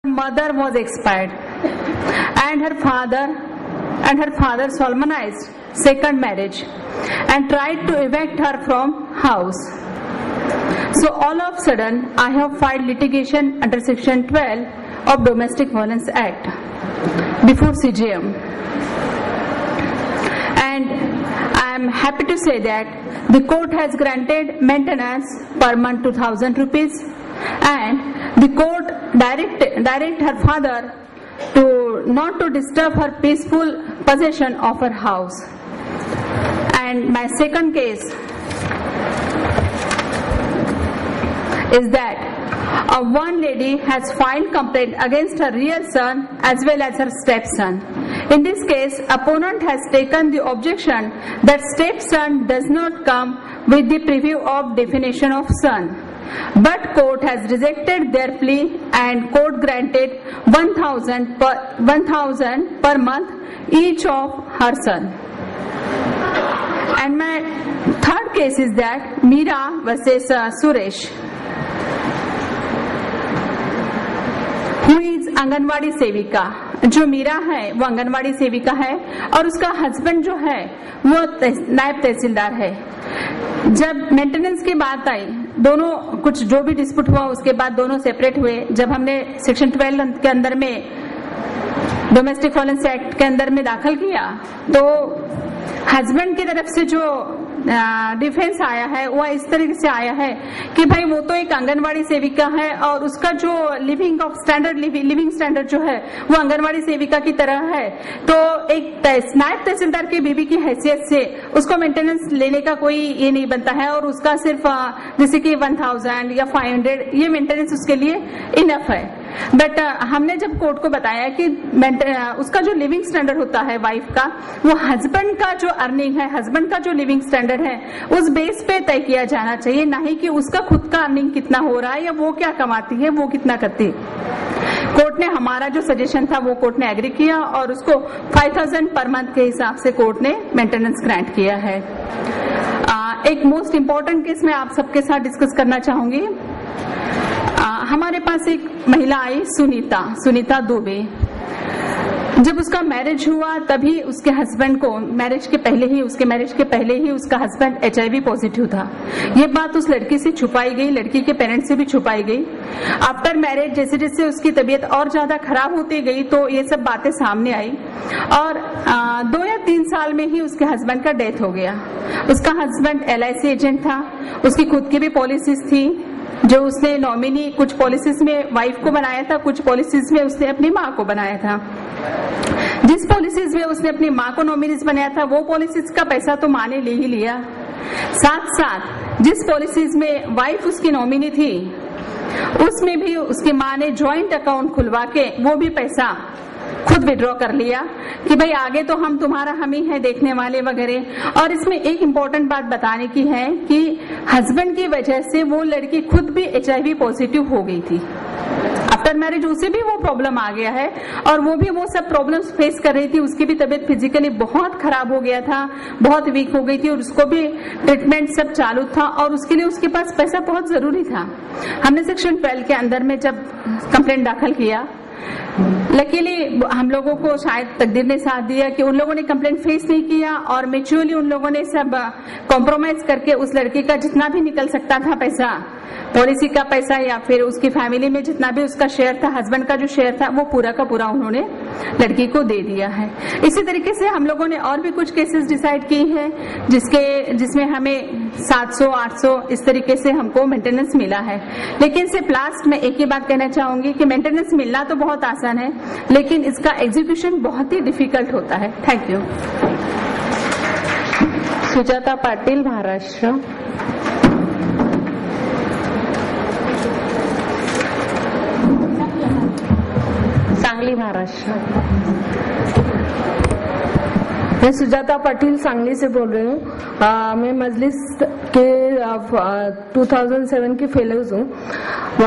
mother was expired, and her father solemnized second marriage and tried to evict her from house. So all of a sudden, I have filed litigation under Section 12 of Domestic Violence Act before CJM, and I am happy to say that the court has granted maintenance per month 2,000 rupees, and the court direct her father to not to disturb her peaceful possession of her house. And my second case is that one lady has filed complaint against her real son as well as her stepson. In this case, opponent has taken the objection that stepson does not come with the preview of definition of son. But court has rejected their plea and court granted 1,000 per month each of her son. And my third case is that Meera versus Suresh, who is anganwadi सेविका। जो मीरा है वो आंगनवाड़ी सेविका है और उसका husband जो है वो नायब तहसीलदार है। जब मेंटेनेंस की बात आई, दोनों कुछ जो भी डिस्प्यूट हुआ उसके बाद दोनों सेपरेट हुए। जब हमने सेक्शन 12 के अंदर में डोमेस्टिक वायलेंस एक्ट के अंदर में दाखिल किया तो हस्बैंड की तरफ से जो डिफेंस आया है वो इस तरीके से आया है कि भाई वो तो एक आंगनवाड़ी सेविका है और उसका जो लिविंग स्टैंडर्ड जो है वो आंगनवाड़ी सेविका की तरह है, तो एक नायब तहसीलदार की बीवी की हैसियत से उसको मेंटेनेंस लेने का कोई ये नहीं बनता है और उसका सिर्फ जैसे कि 1000 या 500 ये मेंटेनेंस उसके लिए इनफ है। बट हमने जब कोर्ट को बताया कि उसका जो लिविंग स्टैंडर्ड होता है वाइफ का, वो हस्बैंड का जो अर्निंग है, हस्बैंड का जो लिविंग स्टैंडर्ड है उस बेस पे तय किया जाना चाहिए, ना ही कि उसका खुद का अर्निंग कितना हो रहा है या वो क्या कमाती है, वो कितना करती है। कोर्ट ने हमारा जो सजेशन था वो कोर्ट ने एग्री किया और उसको 5000 पर मंथ के हिसाब से कोर्ट ने मेंटेनेंस ग्रांट किया है। एक मोस्ट इम्पोर्टेंट केस मैं आप सबके साथ डिस्कस करना चाहूंगी। हमारे पास एक महिला आई सुनीता दुबे। जब उसका मैरिज हुआ तभी उसके हस्बैंड को उसके मैरिज के पहले ही उसका हस्बैंड HIV पॉजिटिव था। ये बात उस लड़की से छुपाई गई, लड़की के पेरेंट्स से भी छुपाई गई। आफ्टर मैरिज जैसे जैसे उसकी तबीयत और ज्यादा खराब होती गई तो ये सब बातें सामने आई और 2 या 3 साल में ही उसके हस्बैंड का डेथ हो गया। उसका हस्बैंड LIC एजेंट था, उसकी खुद की भी पॉलिसीज थी जो उसने नॉमिनी कुछ पॉलिसीज में वाइफ को बनाया था, कुछ पॉलिसीज में उसने अपनी माँ को बनाया था। जिस पॉलिसीज में उसने अपनी माँ को नॉमिनीज बनाया था वो पॉलिसीज का पैसा तो माँ ने ले ही लिया, साथ साथ जिस पॉलिसीज में वाइफ उसकी नॉमिनी थी उसमें भी उसकी माँ ने ज्वाइंट अकाउंट खुलवा के वो भी पैसा खुद विड्रॉ कर लिया कि भाई आगे तो हम तुम्हारा हम ही है देखने वाले वगैरह। और इसमें एक इम्पोर्टेंट बात बताने की है कि हस्बैंड की वजह से वो लड़की खुद भी HIV पॉजिटिव हो गई थी। आफ्टर मैरिज उसे भी वो प्रॉब्लम आ गया है और वो भी वो सब प्रॉब्लम्स फेस कर रही थी। उसकी भी तबीयत फिजिकली बहुत खराब हो गया था, बहुत वीक हो गई थी और उसको भी ट्रीटमेंट सब चालू था और उसके लिए उसके पास पैसा बहुत जरूरी था। हमने सेक्शन 12 के अंदर में जब कंप्लेंट दाखिल किया, लकीली हम लोगों को शायद तकदीर ने साथ दिया कि उन लोगों ने कंप्लेंट फेस नहीं किया और मैच्योरली उन लोगों ने सब कॉम्प्रोमाइज करके उस लड़की का जितना भी निकल सकता था पैसा, पॉलिसी का पैसा या फिर उसकी फैमिली में जितना भी उसका शेयर था, हस्बैंड का जो शेयर था, वो पूरा का पूरा उन्होंने लड़की को दे दिया है। इसी तरीके से हम लोगों ने और भी कुछ केसेस डिसाइड की है जिसमें हमें 700-800 इस तरीके से हमको मेंटेनेंस मिला है। लेकिन सिर्फ लास्ट में एक ही बात कहना चाहूंगी कि मेंटेनेंस मिलना तो बहुत आसान है लेकिन इसका एग्जीक्यूशन बहुत ही डिफिकल्ट होता है। Thank you. सुजाता पाटील, महाराष्ट्र। सांगली, महाराष्ट्र। मैं सुजाता पाटिल सांगली से बोल रही हूँ। मैं मजलिस के 2007 की फेलोज हूँ।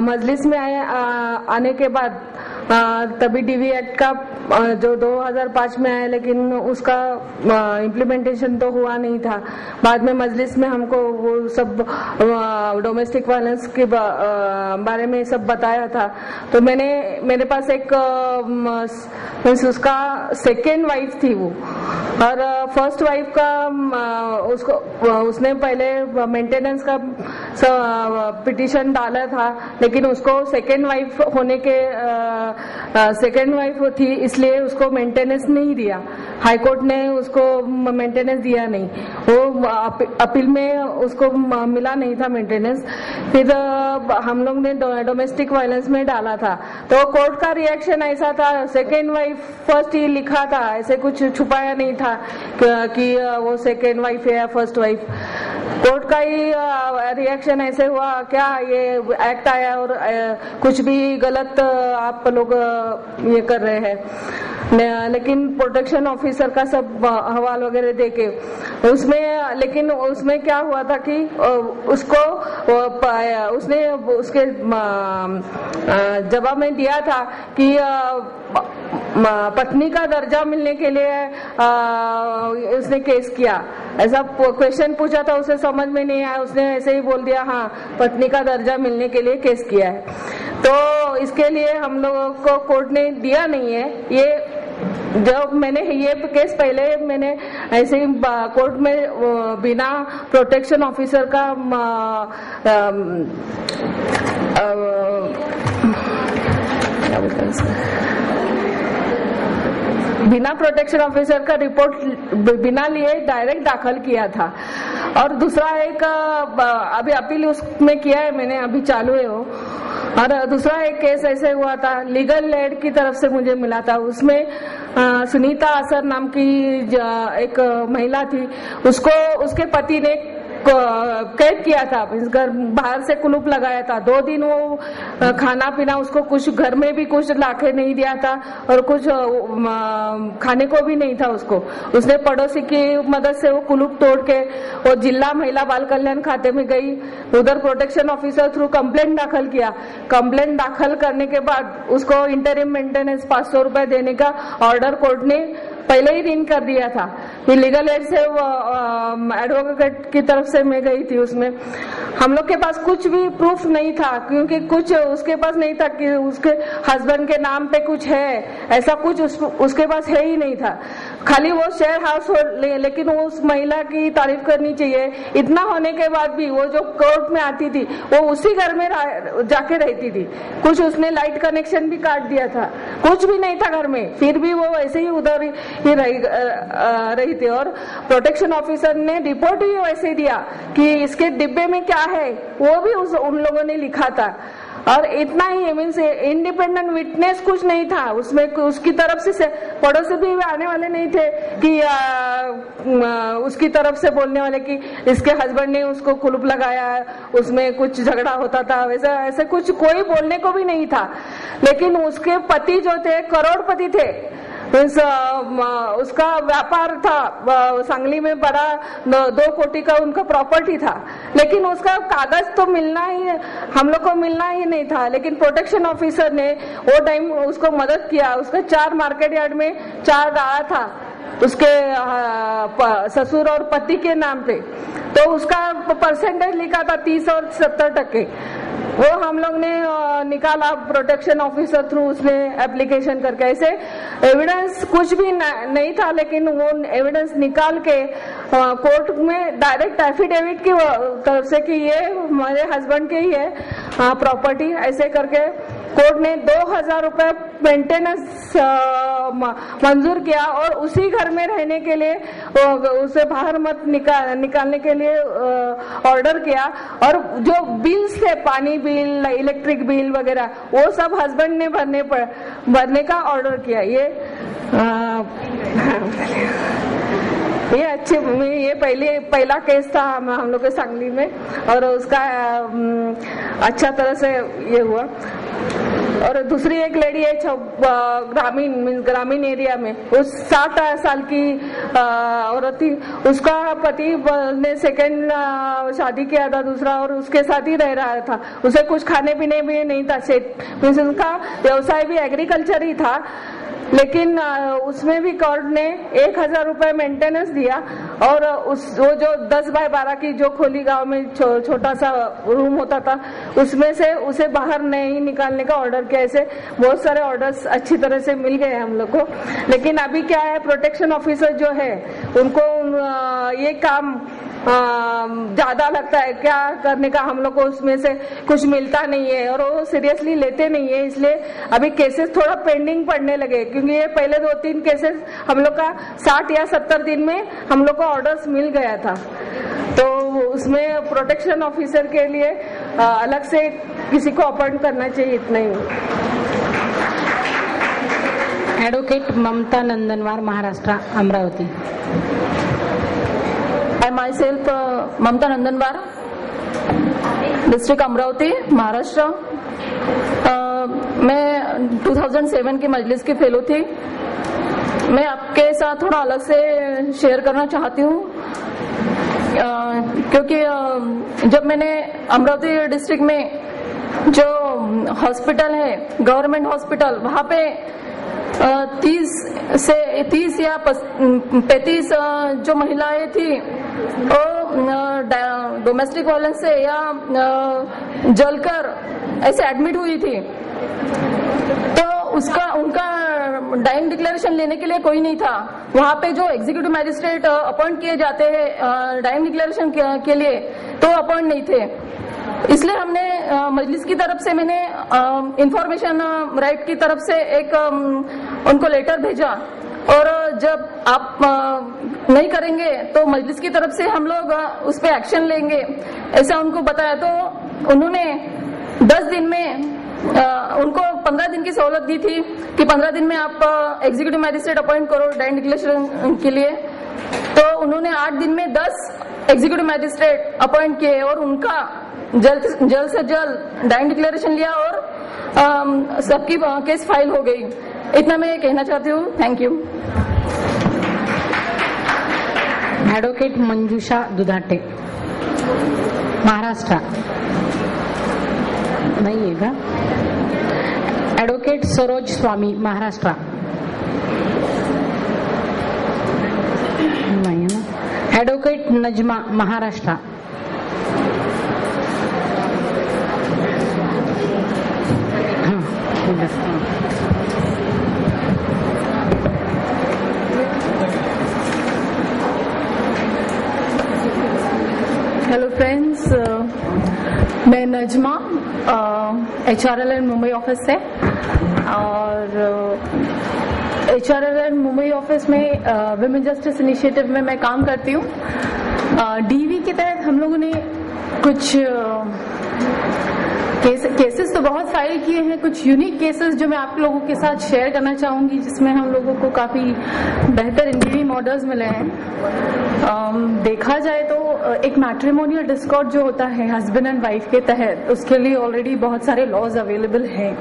मजलिस में आने के बाद तभी डीवी एक्ट का जो 2005 में आया, लेकिन उसका इम्प्लीमेंटेशन तो हुआ नहीं था। बाद में मजलिस में हमको वो सब डोमेस्टिक वायलेंस के बारे में सब बताया था। तो मेरे पास एक उसका सेकेंड वाइफ थी वो, और फर्स्ट वाइफ का उसने पहले मेंटेनेंस का पिटीशन डाला था, लेकिन उसको सेकेंड वाइफ होने के सेकेंड वाइफ थी इसलिए उसको मेंटेनेंस नहीं दिया। हाई कोर्ट ने उसको मेंटेनेंस दिया नहीं, वो अपील में उसको मिला नहीं था मेंटेनेंस। फिर हम लोग ने डोमेस्टिक वायलेंस में डाला था, तो कोर्ट का रिएक्शन ऐसा था, सेकेंड वाइफ फर्स्ट ही लिखा था, ऐसे कुछ छुपाया नहीं था कि वो सेकेंड वाइफ है या फर्स्ट वाइफ। कोर्ट का ही रिएक्शन ऐसे हुआ, क्या ये एक्ट आया और कुछ भी गलत आप लोग ये कर रहे हैं। लेकिन प्रोटेक्शन ऑफिसर का सब हवाल वगैरह देके लेकिन उसमें क्या हुआ था कि उसको उसने उसके जवाब में दिया था कि पत्नी का दर्जा मिलने के लिए उसने केस किया। ऐसा क्वेश्चन पूछा था, उसे समझ में नहीं आया, उसने ऐसे ही बोल दिया हाँ पत्नी का दर्जा मिलने के लिए केस किया है। तो इसके लिए हम लोगों को कोर्ट ने दिया नहीं है। ये जब मैंने ये केस पहले मैंने ऐसे ही कोर्ट में बिना प्रोटेक्शन ऑफिसर का बिना प्रोटेक्शन ऑफिसर का रिपोर्ट बिना लिए डायरेक्ट दाखिल किया था। और दूसरा एक अभी अपील उसमें किया है मैंने, अभी चालू है वो। और दूसरा एक केस ऐसे हुआ था, लीगल एड की तरफ से मुझे मिला था। उसमें सुनीता असर नाम की एक महिला थी, उसको उसके पति ने कैद किया था, घर बाहर से कुलूप लगाया था। 2 दिन वो खाना पीना उसको कुछ घर में भी कुछ लाके नहीं दिया था और कुछ खाने को भी नहीं था उसको। उसने पड़ोसी की मदद से वो कुलूप तोड़ के वो जिला महिला बाल कल्याण खाते में गई, उधर प्रोटेक्शन ऑफिसर थ्रू कंप्लेंट दाखिल किया। कंप्लेंट दाखिल करने के बाद उसको इंटरिम मेंटेनेंस 500 रुपए देने का ऑर्डर कोर्ट ने पहले ही दिन कर दिया था। ये लीगल एड से एडवोकेट की तरफ से मैं गई थी, उसमें हम लोग के पास कुछ भी प्रूफ नहीं था, क्योंकि कुछ उसके पास नहीं था कि उसके हस्बैंड के नाम पे कुछ है, ऐसा कुछ उसके पास है ही नहीं था। खाली वो शेयर हाउस लेकिन वो उस महिला की तारीफ करनी चाहिए, इतना होने के बाद भी वो जो कोर्ट में आती थी वो उसी घर में जाके रहती थी। कुछ उसने लाइट कनेक्शन भी काट दिया था, कुछ भी नहीं था घर में, फिर भी वो ऐसे ही उधर ही रही थी। और प्रोटेक्शन ऑफिसर ने रिपोर्ट भी वैसे दिया कि इसके डिब्बे में क्या है वो भी उन लोगों ने लिखा था। और इतना ही मीन्स इंडिपेंडेंट विटनेस कुछ नहीं था उसमें, उसकी तरफ से पड़ोसी भी आने वाले नहीं थे कि उसकी तरफ से बोलने वाले कि इसके हस्बैंड ने उसको कुलूप लगाया, उसमें कुछ झगड़ा होता था, वैसा ऐसे कुछ कोई बोलने को भी नहीं था। लेकिन उसके पति जो थे करोड़पति थे, उसका व्यापार था, सांगली में बड़ा 2 कोटी का उनका प्रॉपर्टी था, लेकिन उसका कागज तो मिलना ही हम लोग को मिलना ही नहीं था। लेकिन प्रोटेक्शन ऑफिसर ने वो टाइम उसको मदद किया। उसका 4 मार्केट यार्ड में 4 डाला था उसके ससुर और पति के नाम पे, तो उसका परसेंटेज लिखा था 30 और 70%। वो हम लोग ने निकाला प्रोटेक्शन ऑफिसर थ्रू, उसने एप्लीकेशन करके। ऐसे एविडेंस कुछ भी नहीं था, लेकिन वो एविडेंस निकाल के कोर्ट में डायरेक्ट एफिडेविट की तरफ से कि ये हमारे हस्बैंड के ही है प्रॉपर्टी, ऐसे करके कोर्ट ने 2000 रुपए मेंटेनेंस मंजूर किया और उसी घर में रहने के लिए उसे बाहर मत निकालने के लिए ऑर्डर किया। और जो बिल्स थे, पानी बिल, इलेक्ट्रिक बिल वगैरह, वो सब हस्बैंड ने भरने का ऑर्डर किया। ये पहला केस था हम लोग के सांगली में, और उसका अच्छा तरह से ये हुआ। और दूसरी एक लेडी है ग्रामीण एरिया में, उस 60 साल की औरत थी। उसका पति ने सेकंड शादी किया था दूसरा, और उसके साथ ही रह रहा था। उसे कुछ खाने पीने भी नहीं था, उसका व्यवसाय भी एग्रीकल्चर ही था, लेकिन उसमें भी कोर्ट ने 1000 रुपए मेंटेनेंस दिया। और वो जो 10 बाय 12 की जो खोली गांव में छोटा सा रूम होता था, उसमें से उसे बाहर नहीं निकालने का ऑर्डर किया। ऐसे बहुत सारे ऑर्डर्स अच्छी तरह से मिल गए हम लोग को। लेकिन अभी क्या है, प्रोटेक्शन ऑफिसर जो है उनको ये काम ज्यादा लगता है, क्या करने का हम लोग को उसमें से कुछ मिलता नहीं है, और वो सीरियसली लेते नहीं है। इसलिए अभी केसेस थोड़ा पेंडिंग पड़ने लगे, क्योंकि ये पहले 2-3 केसेस हम लोग का 60 या 70 दिन में हम लोग को ऑर्डर्स मिल गया था। तो उसमें प्रोटेक्शन ऑफिसर के लिए अलग से किसी को अपॉइंट करना चाहिए, इतना ही। Advocate Mamata Nandanwar, Maharashtra, Amravati. I myself Mamata Nandanwar, district Amravati, Maharashtra. मैं 2007 की मजलिस की फेलो थी। मैं आपके साथ थोड़ा अलग से शेयर करना चाहती हूँ, क्योंकि जब मैंने अमरावती डिस्ट्रिक्ट में जो हॉस्पिटल है, गवर्नमेंट हॉस्पिटल, वहाँ पे 30 या 35 जो महिलाएं थी वो डोमेस्टिक वायलेंस से या जलकर ऐसे एडमिट हुई थी। तो उनका डाइंग डिक्लेरेशन लेने के लिए कोई नहीं था। वहाँ पे जो एग्जीक्यूटिव मैजिस्ट्रेट अपॉइंट किए जाते हैं डाइंग डिक्लेरेशन के लिए, तो अपॉइंट नहीं थे। इसलिए हमने मजलिस की तरफ से मैंने इंफॉर्मेशन राइट की तरफ से एक उनको लेटर भेजा, और जब आप नहीं करेंगे तो मजलिस की तरफ से हम लोग उस पर एक्शन लेंगे, ऐसा उनको बताया। तो उन्होंने 10 दिन में उनको 15 दिन की सहूलत दी थी कि 15 दिन में आप एग्जीक्यूटिव मैजिस्ट्रेट अपॉइंट करो डाइंग डिक्लेरेशन के लिए। तो उन्होंने 8 दिन में 10 एग्जीक्यूटिव मैजिस्ट्रेट अपॉइंट किए, और उनका जल्द से जल्द डाइंग डिक्लेरेशन लिया, और सबकी केस फाइल हो गई। इतना मैं कहना चाहती हूँ। Thank you. एडवोकेट मंजुषा दुधाटे, महाराष्ट्र, नहीं है का? एडवोकेट सरोज स्वामी, महाराष्ट्र, नहीं है ना? Advocate Najma, Maharashtra. Hello friends, मैं नजमा HRLN मुंबई ऑफिस से, और HRLN मुंबई ऑफिस में विमेन जस्टिस इनिशिएटिव में मैं काम करती हूँ। DV के तहत हम लोगों ने कुछ केसेस तो बहुत फाइल किए हैं, कुछ यूनिक केसेस जो मैं आप लोगों के साथ शेयर करना चाहूंगी, जिसमें हम लोगों को काफी बेहतर इंटीरियर मॉडल्स मिले हैं। देखा जाए तो एक मैट्रिमोनियल डिस्कॉर्ड जो होता है हस्बैंड एंड वाइफ के तहत, उसके लिए ऑलरेडी बहुत सारे लॉज अवेलेबल हैं।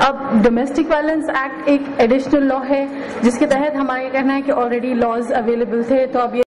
अब डोमेस्टिक वायलेंस एक्ट एक एडिशनल लॉ है जिसके तहत हमारा कहना है कि ऑलरेडी लॉज अवेलेबल थे, तो अब ये